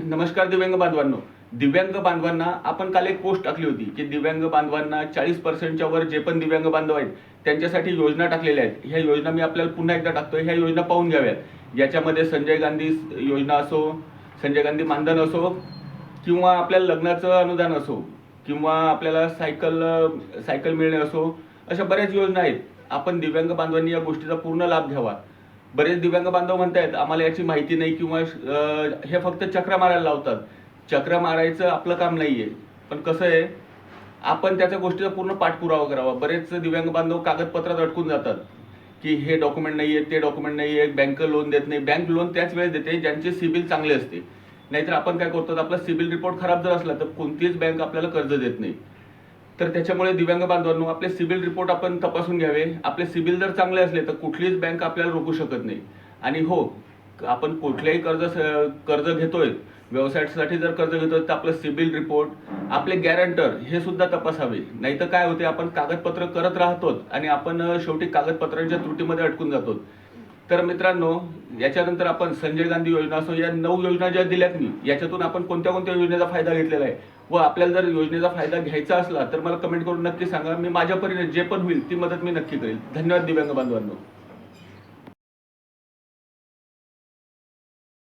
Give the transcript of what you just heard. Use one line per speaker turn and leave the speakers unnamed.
नमस्कार दिव्यांग बांधवांनो. दिव्यांग बांधवांना आपण काल एक पोस्ट टाकली होती की दिव्यांग बांधवांना 40%च्या वर जे पण दिव्यांग बांधव आहेत त्यांच्यासाठी योजना टाकलेल्या आहेत. ह्या योजना मी आपल्याला पुन्हा एकदा टाकतोय. ह्या योजना पाहून घ्याव्यात. याच्यामध्ये संजय गांधी योजना असो, संजय गांधी मानधन असो, किंवा आपल्याला लग्नाचं अनुदान असो, किंवा आपल्याला सायकल मिळणे असो, अशा बऱ्याच योजना आहेत. आपण दिव्यांग बांधवांनी या गोष्टीचा पूर्ण लाभ घ्यावा. बरेच दिव्यांग बांधव म्हणतायत आम्हाला याची माहिती नाही, किंवा हे फक्त चक्रा मारायला लावतात. चक्र मारायचं आपलं काम नाहीये, पण कसं आहे, आपण त्याच्या गोष्टीचा पूर्ण पाठपुरावा करावा. बरेच दिव्यांग बांधव कागदपत्रात अडकून जातात की हे डॉक्युमेंट नाहीये, ते डॉक्युमेंट नाहीये, बँक लोन देत नाही. बँक लोन त्याच वेळेस देते ज्यांचे सिबिल चांगले असते. नाहीतर आपण काय करतो, आपला सिबिल रिपोर्ट खराब जर असला तर कोणतीच बँक आपल्याला कर्ज देत नाही. तर त्याच्यामुळे दिव्यांग बांधवांनो, आपले सिबिल रिपोर्ट आपण तपासून घ्यावे. आपले सिबिल जर चांगले असले तर कुठलीच बँक आपल्याला रोखू शकत नाही. आणि हो, आपण कुठल्याही कर्ज घेतोय, व्यवसायासाठी जर कर्ज घेतोय, तर आपलं सिबिल रिपोर्ट, आपले गॅरंटर हे सुद्धा तपासावे. नाहीतर काय होते, आपण कागदपत्र करत राहतो आणि आपण शेवटी कागदपत्रांच्या त्रुटीमध्ये अडकून जातो. तर मित्रांनो, याच्यानंतर आपण संजय गांधी योजना असो, या 9 योजना ज्या दिल्यात मी, याच्यातून आपण कोणत्या कोणत्या योजनेचा फायदा घेतलेला आहे, व आपल्याला जर योजनेचा फायदा घ्यायचा असला तर मला कमेंट करून नक्की सांगा. मी माझ्या परीने जे पण होईल ती मदत मी नक्की करेल. धन्यवाद दिव्यांग बांधवांनो.